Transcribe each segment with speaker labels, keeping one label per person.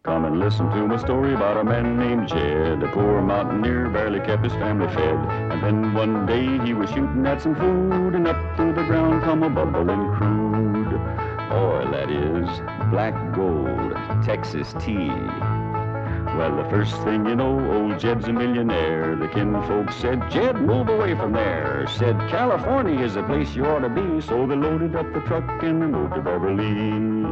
Speaker 1: Come and listen to my story about a man named Jed. A poor mountaineer barely kept his family fed. And then one day he was shooting at some food, and up through the ground come a bubbling crude oil, that is, black gold, Texas tea. Well, the first thing you know, old Jed's a millionaire. The kinfolk said, Jed, move away from there. Said, California is the place you ought to be. So they loaded up the truck and they moved to Beverly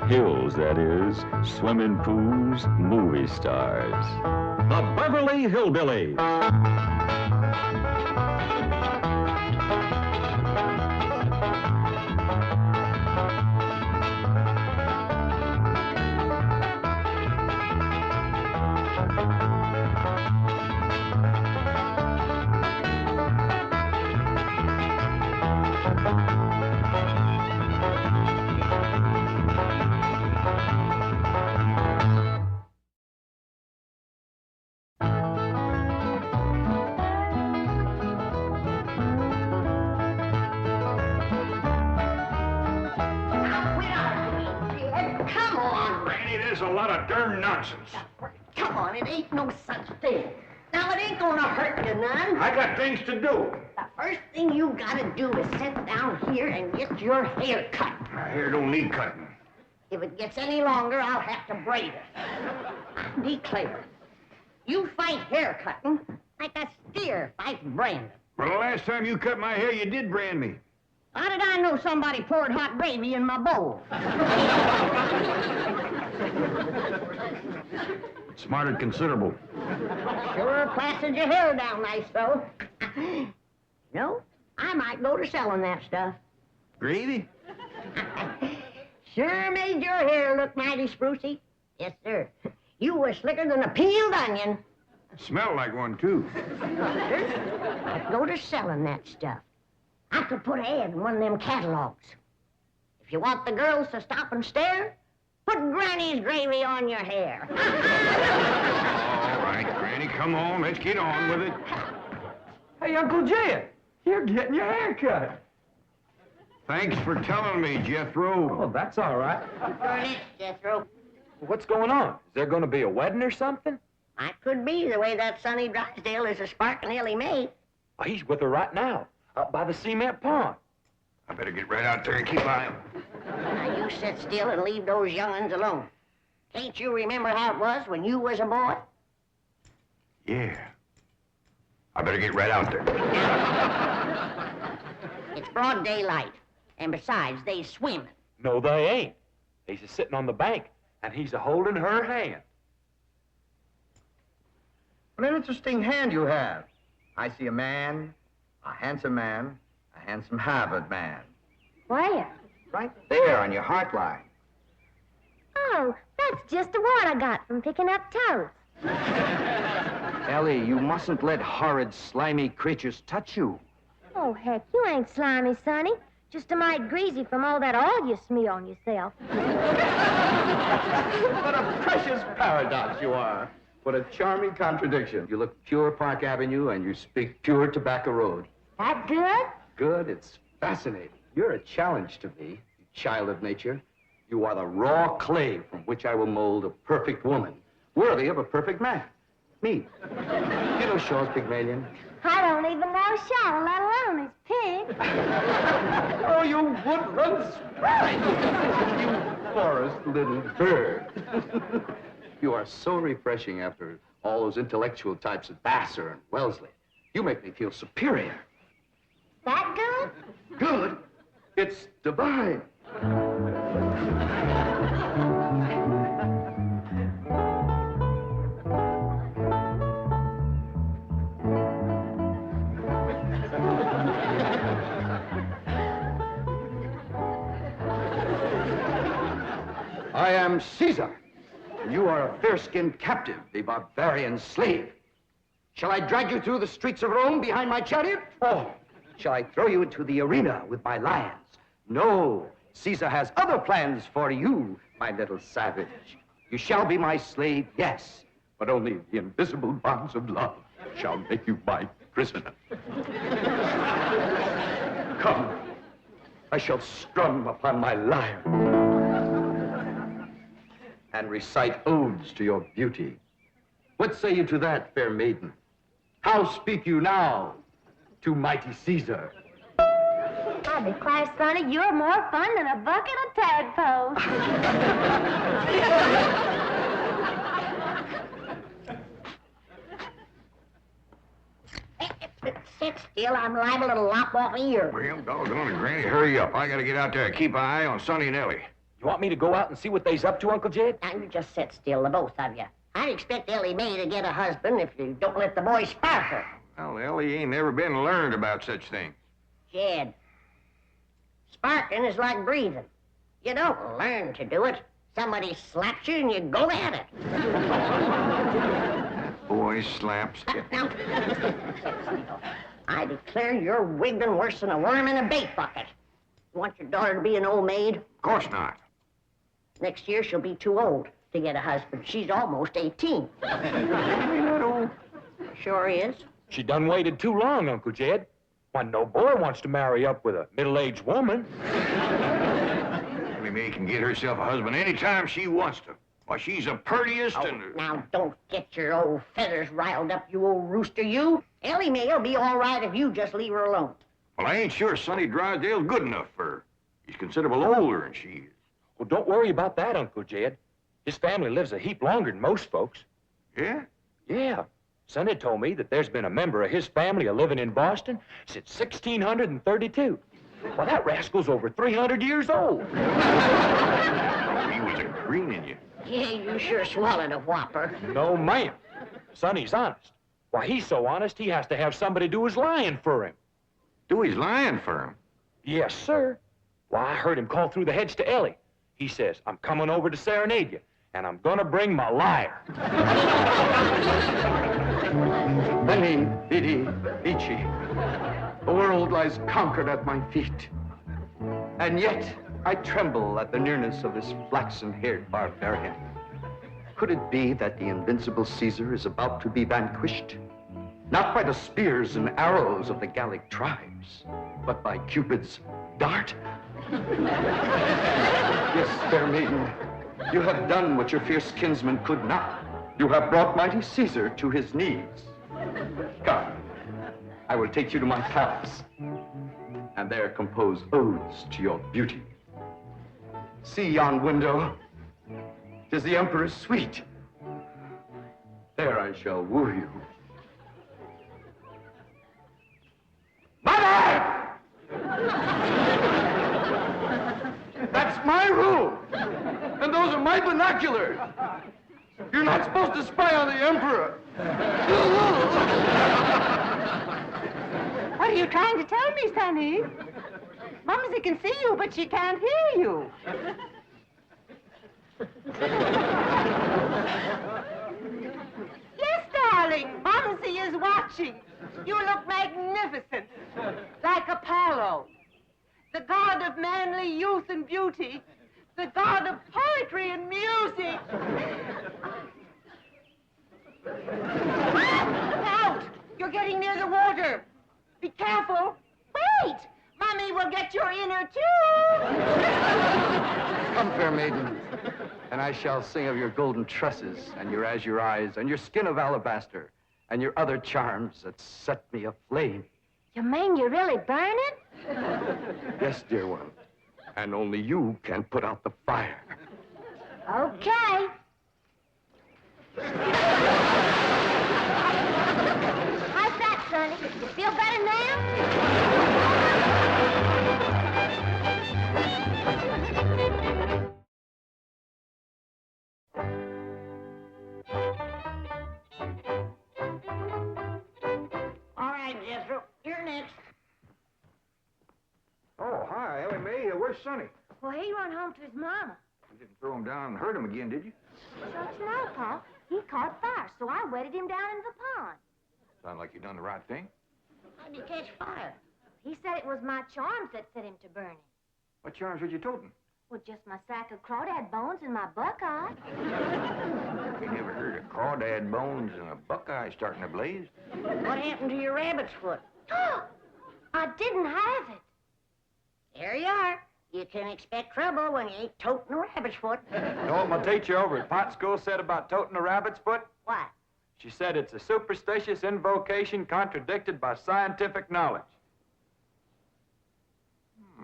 Speaker 1: Hills, that is, swimming pools, movie stars.
Speaker 2: The Beverly Hillbilly.
Speaker 3: There's a lot of darn nonsense.
Speaker 4: Come on, it ain't no such thing. Now, it ain't gonna hurt you none.
Speaker 3: I got things to do.
Speaker 4: The first thing you gotta do is sit down here and get your hair cut.
Speaker 3: My hair don't need cutting.
Speaker 4: If it gets any longer, I'll have to braid it. I declare, you fight hair cutting like a steer fights branding.
Speaker 3: Well, the last time you cut my hair, you did brand me.
Speaker 4: How did I know somebody poured hot gravy in my bowl?
Speaker 3: Smarted considerable.
Speaker 4: Sure plastered your hair down nice, though. No, I might go to selling that stuff.
Speaker 3: Gravy?
Speaker 4: Sure made your hair look mighty sprucey. Yes, sir. You were slicker than a peeled onion.
Speaker 3: Smelled like one, too.
Speaker 4: I'd go to selling that stuff. I could put an ad in one of them catalogs. If you want the girls to stop and stare, put Granny's gravy on your hair.
Speaker 3: All right, Granny, come on. Let's get on with it.
Speaker 5: Hey, Uncle Jed, you're getting your hair cut.
Speaker 3: Thanks for telling me, Jethro.
Speaker 5: Oh, that's all right.
Speaker 4: Sure is, Jethro.
Speaker 5: What's going on? Is there going to be a wedding or something?
Speaker 4: I could be, the way that Sonny Drysdale is a sparking Elly mate.
Speaker 5: Oh, he's with her right now, up by the cement pond.
Speaker 3: I better get right out there and keep an eye on him.
Speaker 4: Now, you sit still and leave those young'uns alone. Can't you remember how it was when you was a boy?
Speaker 3: Yeah. I better get right out there.
Speaker 4: It's broad daylight. And besides, they swimming.
Speaker 5: No, they ain't. He's a sitting on the bank, and he's a holding her hand.
Speaker 6: What an interesting hand you have. I see a man, a handsome Harvard man.
Speaker 7: Where?
Speaker 6: Right there on your heart line.
Speaker 7: Oh, that's just the one I got from picking up toes.
Speaker 6: Elly, you mustn't let horrid, slimy creatures touch you.
Speaker 7: Oh, heck, you ain't slimy, Sonny. Just a mite greasy from all that oil you smear on yourself.
Speaker 6: What a precious paradox you are. What a charming contradiction. You look pure Park Avenue and you speak pure Tobacco Road.
Speaker 7: That good?
Speaker 6: Good, it's fascinating. You're a challenge to me, you child of nature. You are the raw clay from which I will mold a perfect woman, worthy of a perfect man. Me. You know Shaw's Pygmalion?
Speaker 7: I don't even know Shadow, let alone his pig.
Speaker 6: Oh, you woodland sprite! You forest little bird. You are so refreshing after all those intellectual types of Vassar and Wellesley. You make me feel superior.
Speaker 7: That good?
Speaker 6: Good? It's divine. I am Caesar. You are a fair-skinned captive, a barbarian slave. Shall I drag you through the streets of Rome behind my chariot? Or shall I throw you into the arena with my lions? No, Caesar has other plans for you, my little savage. You shall be my slave, yes, but only the invisible bonds of love shall make you my prisoner. Come, I shall strum upon my lyre. and recite odes to your beauty. What say you to that, fair maiden? How speak you now to mighty Caesar?
Speaker 7: I declare, Sonny, you're more fun than a bucket of tadpoles.
Speaker 4: Sit still, I'm liable to lop off a ear.
Speaker 3: Well, doggone it, Granny, hurry up. I gotta get out there and keep an eye on Sonny and Elly.
Speaker 5: You want me to go out and see what they's up to, Uncle Jed?
Speaker 4: Now, you just sit still, the both of you. I'd expect Elly May to get a husband if you don't let the boy spark her.
Speaker 3: Well, Elly ain't never been learned about such things.
Speaker 4: Jed, sparking is like breathing. You don't learn to do it. Somebody slaps you and you go at it.
Speaker 3: Boy slaps.
Speaker 4: Now, I declare you're wiggling worse than a worm in a bait bucket. You want your daughter to be an old maid?
Speaker 3: Of course not.
Speaker 4: Next year she'll be too old to get a husband. She's almost 18.
Speaker 3: Ain't that old?
Speaker 4: Sure is.
Speaker 5: She done waited too long, Uncle Jed. Why, no boy wants to marry up with a middle-aged woman.
Speaker 3: Elly May can get herself a husband anytime she wants to. Why, she's the purtiest and...
Speaker 4: Now, don't get your old feathers riled up, you old rooster, you. Elly May'll be all right if you just leave her alone.
Speaker 3: Well, I ain't sure Sonny Drysdale's good enough for her. He's considerable older than she is.
Speaker 5: Well, don't worry about that, Uncle Jed. His family lives a heap longer than most folks.
Speaker 3: Yeah?
Speaker 5: Yeah. Sonny told me that there's been a member of his family a-living in Boston since 1632. Well, that rascal's over 300 years old.
Speaker 3: He was a-greening you.
Speaker 4: Yeah, you sure swallowed a whopper.
Speaker 5: No, ma'am. Sonny's honest. Why, he's so honest, he has to have somebody do his lying for him.
Speaker 3: Do his lying for him.
Speaker 5: Yes, sir. Why, I heard him call through the hedge to Elly. He says, I'm coming over to serenade you, and I'm gonna bring my liar.
Speaker 6: Veni, vidi, vici. The world lies conquered at my feet. And yet, I tremble at the nearness of this flaxen-haired barbarian. Could it be that the invincible Caesar is about to be vanquished? Not by the spears and arrows of the Gallic tribes, but by Cupid's dart? Yes, fair maiden, you have done what your fierce kinsman could not. You have brought mighty Caesar to his knees. Come, I will take you to my palace, and there compose odes to your beauty. See yon window. 'Tis the emperor's suite. There I shall woo you. Mother! That's my room, and those are my binoculars. You're not supposed to spy on the emperor.
Speaker 8: What are you trying to tell me, Sonny? Mumsy can see you, but she can't hear you. Yes, darling, Mumsy is watching. You look magnificent, like Apollo, the god of manly youth and beauty, the god of poetry and music. Look out! You're getting near the water. Be careful. Wait! Mommy will get your inner tube.
Speaker 6: Come, fair maiden, and I shall sing of your golden tresses and your azure eyes and your skin of alabaster and your other charms that set me aflame.
Speaker 7: You mean you're really burning?
Speaker 6: Yes, dear one, and only you can put out the fire.
Speaker 7: Okay. How's that, Sonny? You feel better now?
Speaker 4: All right, Jethro, you're next.
Speaker 3: Oh, hi, Elly May. Where's Sonny?
Speaker 7: Well, he run home to his mama.
Speaker 3: You didn't throw him down and hurt him again, did you?
Speaker 7: Don't you know, Pa? He caught fire, so I wetted him down in the pond.
Speaker 3: Sound like you done the right thing.
Speaker 4: How'd you catch fire?
Speaker 7: He said it was my charms that set him to burning.
Speaker 3: What charms was you toting?
Speaker 7: Well, just my sack of crawdad bones and my buckeye.
Speaker 3: You never heard of crawdad bones and a buckeye starting a blaze?
Speaker 4: What happened to your rabbit's foot?
Speaker 7: I didn't have it.
Speaker 4: There you are. You can expect trouble when you ain't toting a rabbit's foot.
Speaker 5: You know what my teacher over at pot school said about toting a rabbit's foot?
Speaker 4: What?
Speaker 5: She said it's a superstitious invocation contradicted by scientific knowledge.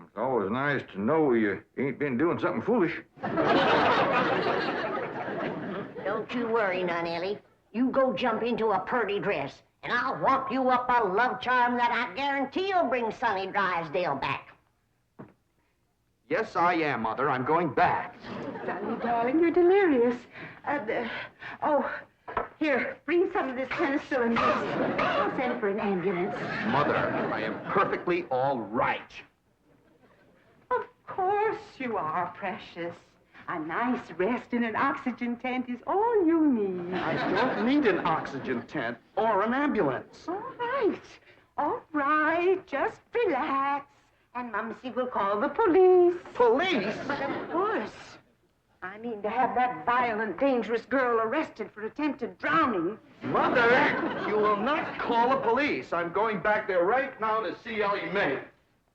Speaker 3: It's always nice to know you ain't been doing something foolish.
Speaker 4: Don't you worry none, Elly. You go jump into a purty dress, and I'll walk you up a love charm that I guarantee will bring Sonny Drysdale back.
Speaker 6: Yes, I am, Mother. I'm going back.
Speaker 8: Sonny, darling, you're delirious. Here, bring some of this penicillin. I'll send for an ambulance.
Speaker 6: Mother, I am perfectly all right.
Speaker 8: Of course you are, precious. A nice rest in an oxygen tent is all you need.
Speaker 6: I don't need an oxygen tent or an ambulance.
Speaker 8: All right, just relax. And Mumsy will call the police.
Speaker 6: Police?
Speaker 8: But of course. I mean to have that violent, dangerous girl arrested for attempted drowning.
Speaker 6: Mother, you will not call the police. I'm going back there right now to see Elly May.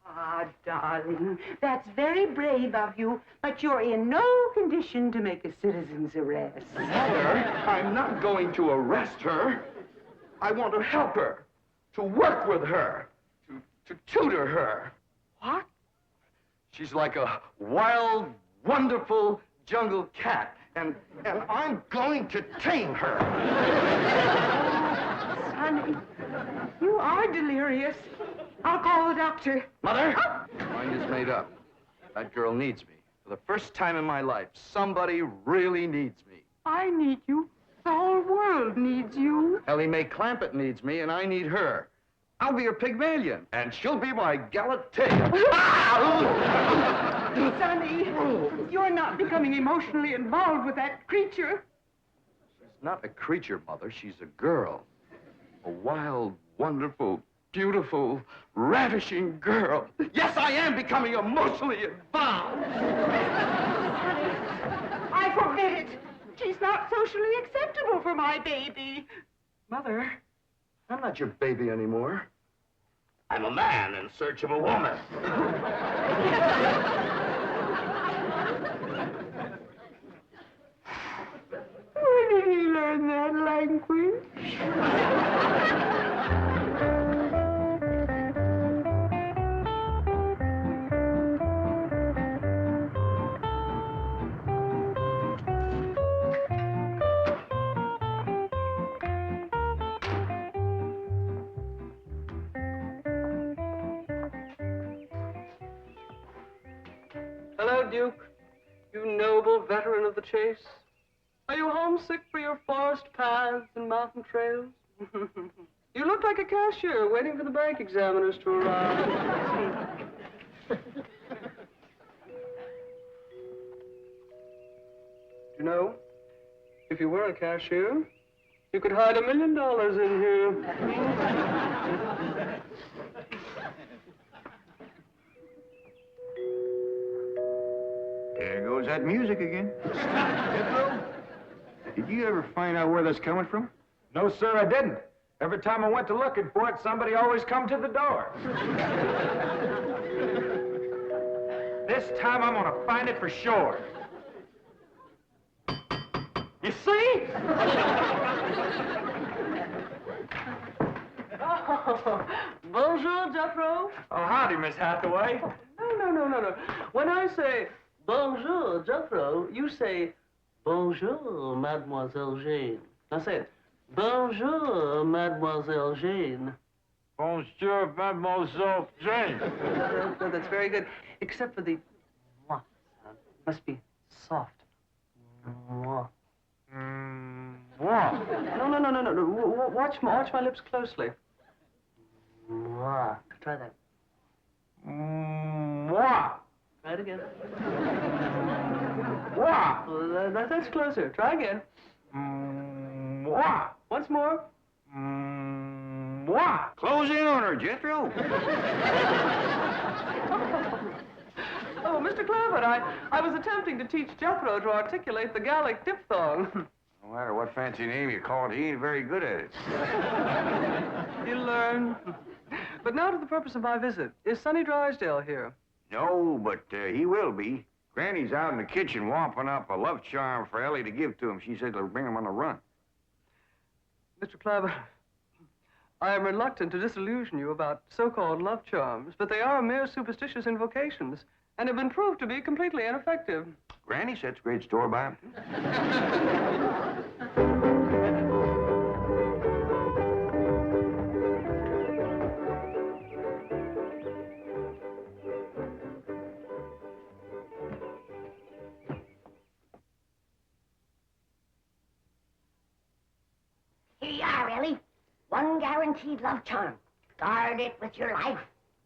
Speaker 8: Ah, darling, that's very brave of you, but you're in no condition to make a citizen's arrest.
Speaker 6: Mother, I'm not going to arrest her. I want to help her, to work with her, to tutor her.
Speaker 8: What?
Speaker 6: She's like a wild, wonderful jungle cat, and I'm going to tame her.
Speaker 8: Sonny, you are delirious. I'll call the doctor.
Speaker 6: Mother, my mind is made up. That girl needs me. For the first time in my life, somebody really needs me.
Speaker 8: I need you. The whole world needs you.
Speaker 6: Elly May Clampett needs me, and I need her. I'll be her Pygmalion, and she'll be my Galatea.
Speaker 8: Sonny, you're not becoming emotionally involved with that creature.
Speaker 6: She's not a creature, Mother. She's a girl. A wild, wonderful, beautiful, ravishing girl. Yes, I am becoming emotionally involved.
Speaker 8: I forbid it. She's not socially acceptable for my baby.
Speaker 6: Mother, I'm not your baby anymore. I'm a man in search of a woman.
Speaker 8: Where did he learn that language?
Speaker 9: Hello, Duke. You noble veteran of the chase. Are you homesick for your forest paths and mountain trails? You look like a cashier waiting for the bank examiners to arrive. You know, if you were a cashier, you could hide $1 million in here.
Speaker 3: There goes that music again. Jethro, did you ever find out where that's coming from?
Speaker 5: No, sir, I didn't. Every time I went to looking for it, somebody always come to the door. This time I'm gonna find it for sure. You see?
Speaker 9: Oh, bonjour, Jethro.
Speaker 5: Oh, howdy, Miss Hathaway.
Speaker 9: No. When I say bonjour, Jethro, you say bonjour, Mademoiselle Jane. Now say it. Bonjour, Mademoiselle Jane.
Speaker 5: Bonjour, Mademoiselle Jane.
Speaker 9: That's very good. Except for the mwah sound. Must be soft. Mwah.
Speaker 5: What?
Speaker 9: No. Watch my lips closely. Mwah. Try that.
Speaker 5: What?
Speaker 9: Try it again.
Speaker 5: What?
Speaker 9: Well, that's closer. Try again.
Speaker 5: What?
Speaker 9: Once more.
Speaker 5: What?
Speaker 3: Close in on her, Jethro.
Speaker 9: Oh, Mr. Clampett, I was attempting to teach Jethro to articulate the Gallic diphthong.
Speaker 3: No matter what fancy name you call it, he ain't very good at it.
Speaker 9: You'll learn. But now to the purpose of my visit. Is Sonny Drysdale here?
Speaker 3: No, but he will be. Granny's out in the kitchen whomping up a love charm for Elly to give to him. She said it'll bring him on the run.
Speaker 9: Mr. Clabber, I am reluctant to disillusion you about so-called love charms, but they are mere superstitious invocations and have been proved to be completely ineffective.
Speaker 3: Granny sets great store by him.
Speaker 4: Here you are, Elly. One guaranteed love charm. Guard it with your life.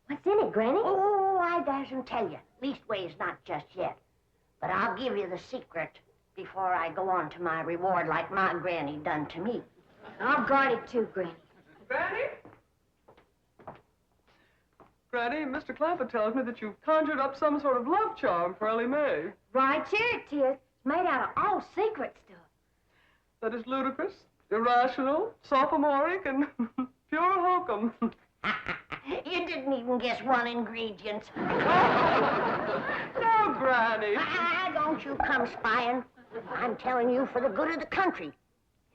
Speaker 7: What's in it, Granny?
Speaker 4: Oh, I dasn't tell you. Leastways, not just yet. But I'll give you the secret before I go on to my reward like my granny done to me.
Speaker 7: I'll guard it too, Granny.
Speaker 9: Granny? Granny, Mr. Clabber tells me that you've conjured up some sort of love charm for Elly May.
Speaker 7: Right here it is. It's made out of all secret stuff.
Speaker 9: That is ludicrous, irrational, sophomoric, and pure hokum.
Speaker 4: You didn't even guess one ingredient.
Speaker 9: No, Granny.
Speaker 4: Don't you come spying. I'm telling you for the good of the country.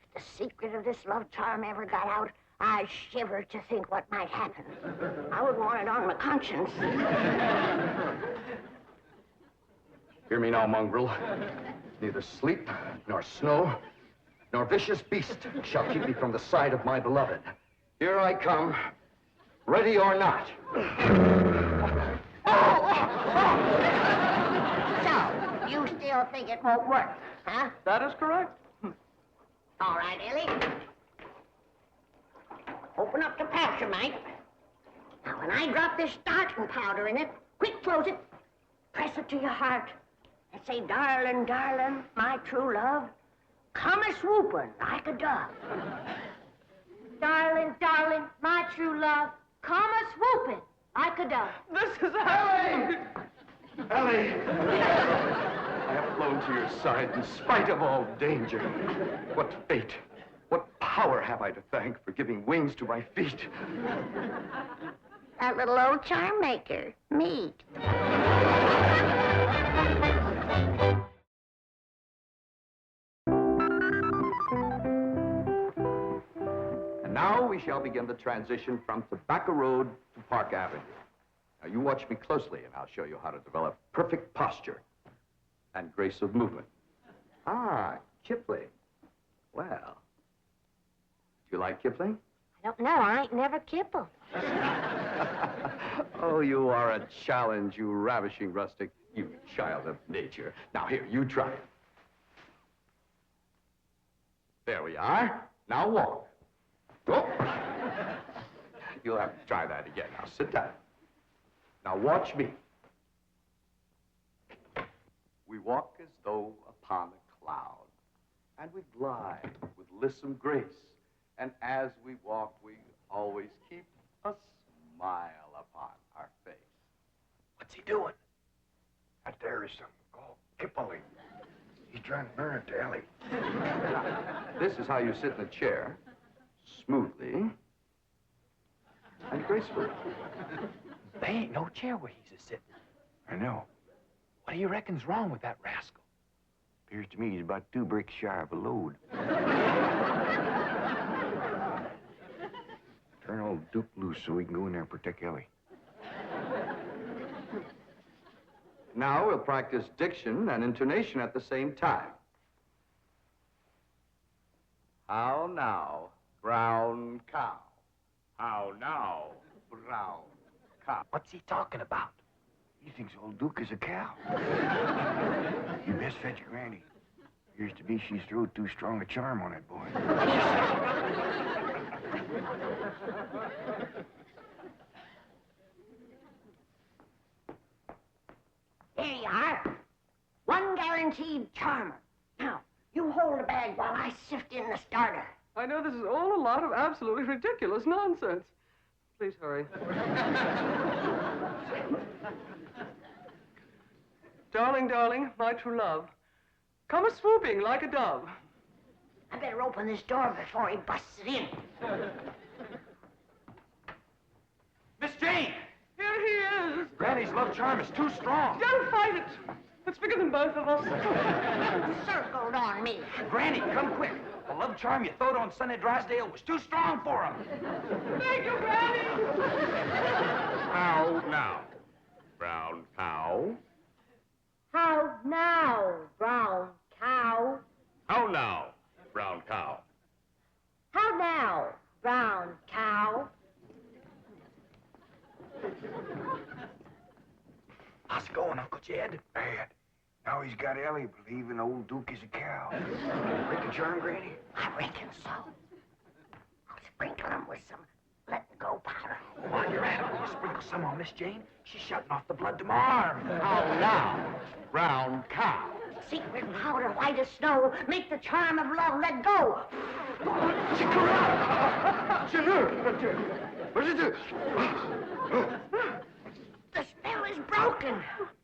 Speaker 4: If the secret of this love charm ever got out, I shiver to think what might happen. I wouldn't want it on my conscience.
Speaker 6: Hear me now, mongrel. Neither sleep, nor snow, nor vicious beast shall keep me from the side of my beloved. Here I come, ready or not.
Speaker 4: So, you still think it won't work, huh?
Speaker 9: That is correct.
Speaker 4: All right, Elly. Open up the pouch, mate. Now, when I drop this starting powder in it, quick close it. Press it to your heart. And say, darling, darling, my true love, come a-swooping like a dove.
Speaker 7: Darling, darling, my true love, come a-swooping like a dove.
Speaker 9: This is Elly!
Speaker 6: Elly! I have flown to your side in spite of all danger. What fate, what power have I to thank for giving wings to my feet?
Speaker 4: That little old charm maker, me.
Speaker 6: And now we shall begin the transition from Tobacco Road to Park Avenue. Now you watch me closely and I'll show you how to develop perfect posture and grace of movement. Ah, Kipling. Well, do you like Kipling?
Speaker 7: I don't know. I ain't never kippled.
Speaker 6: Oh, you are a challenge, you ravishing rustic, you child of nature. Now here, you try it. There we are. Now walk. Oh. You'll have to try that again. Now sit down. Now watch me. We walk as though upon a cloud, and we glide with lissom grace. And as we walk, we always keep a smile upon our face.
Speaker 3: What's he doing? That there is something called Kipling. He's trying to learn it to Elly.
Speaker 6: This is how you sit in a chair, smoothly and gracefully.
Speaker 5: There ain't no chair where he's a-sitting.
Speaker 3: I know.
Speaker 5: What do you reckon's wrong with that rascal?
Speaker 3: Appears to me he's about 2 bricks shy of a load. Turn old Duke loose so we can go in there and protect Elly.
Speaker 6: Now we'll practice diction and intonation at the same time. How now, brown cow? How now, brown cow?
Speaker 5: What's he talking about?
Speaker 3: He thinks old Duke is a cow. You best fetch Granny. Appears to be she's threw too strong a charm on that boy.
Speaker 4: There you are. One guaranteed charmer. Now, you hold the bag while I sift in the starter.
Speaker 9: I know this is all a lot of absolutely ridiculous nonsense. Please hurry. Darling, darling, my true love, come a-swooping like a dove.
Speaker 4: I better open this door before he busts it in.
Speaker 5: Miss Jane!
Speaker 9: Here he is.
Speaker 6: Granny's love charm is too strong.
Speaker 9: Don't fight it. It's bigger than both of us.
Speaker 4: Circled on me.
Speaker 6: Granny, come quick. The love charm you throwed on Sonny Drysdale was too strong for him.
Speaker 9: Thank you, Granny.
Speaker 1: How now, brown cow?
Speaker 7: How now, brown cow?
Speaker 1: How now, brown cow?
Speaker 7: How now, brown cow?
Speaker 3: How's it going, Uncle Jed? Bad. Now he's got Elly believing old Duke is a cow. Break the charm, Granny?
Speaker 4: I reckon so. I'll sprinkle him with some let-go powder.
Speaker 6: While you're at it, will you sprinkle some on Miss Jane? She's shutting off the blood to my arm.
Speaker 5: How now, brown cow?
Speaker 4: Secret powder, white as snow, make the charm of love let go. The spell is broken.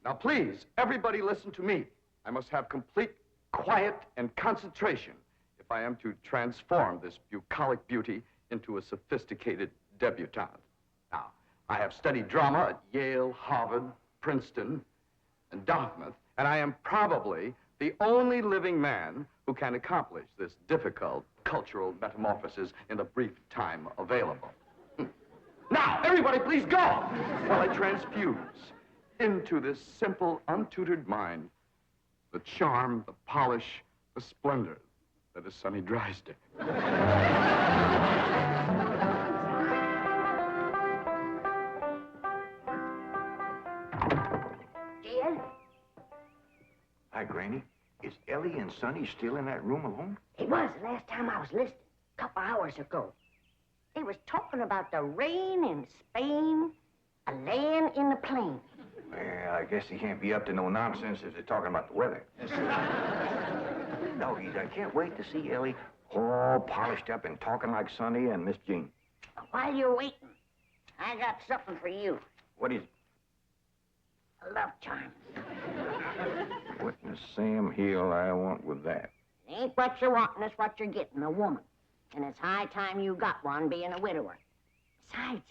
Speaker 6: Now, please, everybody listen to me. I must have complete quiet and concentration if I am to transform this bucolic beauty into a sophisticated debutante. Now, I have studied drama at Yale, Harvard, Princeton, and Dartmouth, and I am probably the only living man who can accomplish this difficult cultural metamorphosis in the brief time available. Now, everybody, please go while I transfuse into this simple, untutored mind the charm, the polish, the splendor that is Sonny Drysdale.
Speaker 4: Jed?
Speaker 3: Hi, Granny. Is Elly and Sonny still in that room alone?
Speaker 4: It was the last time I was listening, a couple hours ago. They was talking about the rain in Spain, a land in the plain.
Speaker 3: Well, I guess they can't be up to no nonsense if they're talking about the weather. Doggies, I can't wait to see Elly all polished up and talking like Sonny and Miss Jean.
Speaker 4: While you're waiting, I got something for you.
Speaker 3: What is it?
Speaker 4: A love charm.
Speaker 3: What in the Sam Hill I want with that?
Speaker 4: It ain't what you want, it's what you're getting, a woman. And it's high time you got one, being a widower. Besides,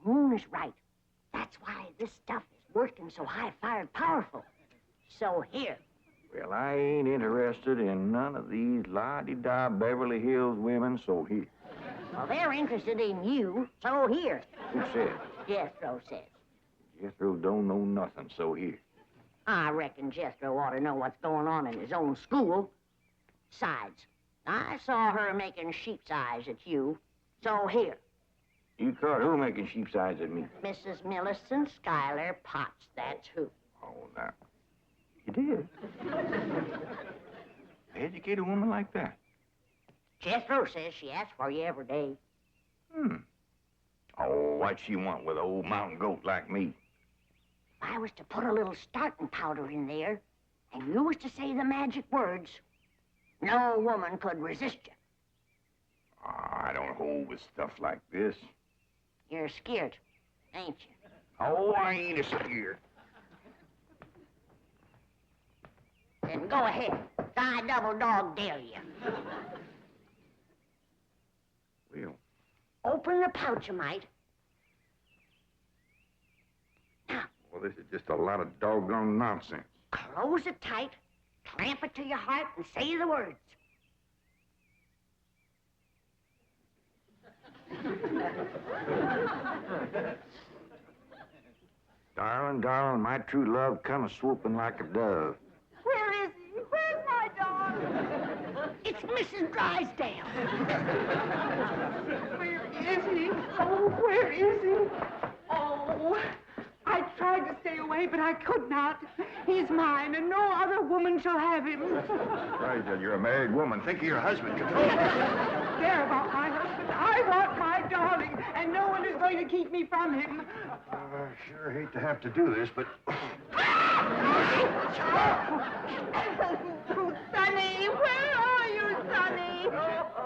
Speaker 4: the moon is right. That's why this stuff is working so high-fired powerful. So here.
Speaker 3: Well, I ain't interested in none of these la-di-da Beverly Hills women, so here.
Speaker 4: Well, they're interested in you, so here.
Speaker 3: Who said?
Speaker 4: Jethro says.
Speaker 3: Jethro don't know nothing, so here.
Speaker 4: I reckon Jethro ought to know what's going on in his own school. Besides, I saw her making sheep's eyes at you, so here.
Speaker 3: You caught who making sheep's eyes at me?
Speaker 4: Mrs. Millicent Schuyler Potts, that's who.
Speaker 3: Oh, now. You did? Educate a woman like that?
Speaker 4: Jethro says she asks for you every day.
Speaker 3: Oh, what she want with an old mountain goat like me?
Speaker 4: If I was to put a little starting powder in there, and you was to say the magic words, no woman could resist you.
Speaker 3: Oh, I don't hold with stuff like this.
Speaker 4: You're scared, ain't you?
Speaker 3: Oh, I ain't a scared.
Speaker 4: Then go ahead. I double dog dare you.
Speaker 3: Well,
Speaker 4: Open the pouch, you might.
Speaker 3: well, this is just a lot of doggone nonsense.
Speaker 4: Close it tight, clamp it to your heart, and say the words.
Speaker 3: Darling, darling, my true love come a-swooping like a dove.
Speaker 8: Where is he? Where's my dog?
Speaker 4: It's Mrs. Drysdale.
Speaker 8: Where is he? Oh, where is he? Oh, I tried to stay away, but I could not. He's mine, and no other woman shall have him.
Speaker 3: Drysdale, you're a married woman. Think of your husband.
Speaker 8: Care about my husband. I want my darling, and no one is going to keep me from him.
Speaker 3: I sure hate to have to do this, but...
Speaker 8: Sonny, where are you, Sonny?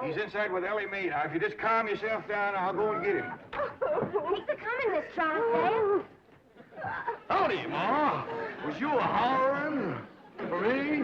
Speaker 3: He's inside with Elly Mae. Now, if you just calm yourself down, I'll go and get him.
Speaker 7: Thanks for coming, Miss Drysdale.
Speaker 6: Howdy, Ma. Was you a-hollering for me?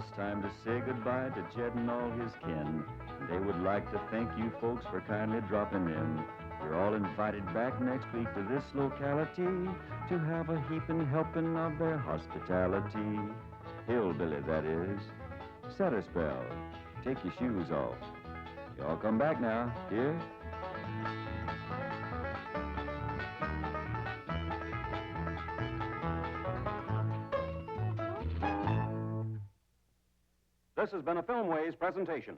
Speaker 1: it's time to say goodbye to Jed and all his kin. They would like to thank you folks for kindly dropping in. You're all invited back next week to this locality to have a heaping helping of their hospitality. Hillbilly, that is. Set a spell. Take your shoes off. Y'all come back now, dear.
Speaker 2: This has been a Filmways presentation.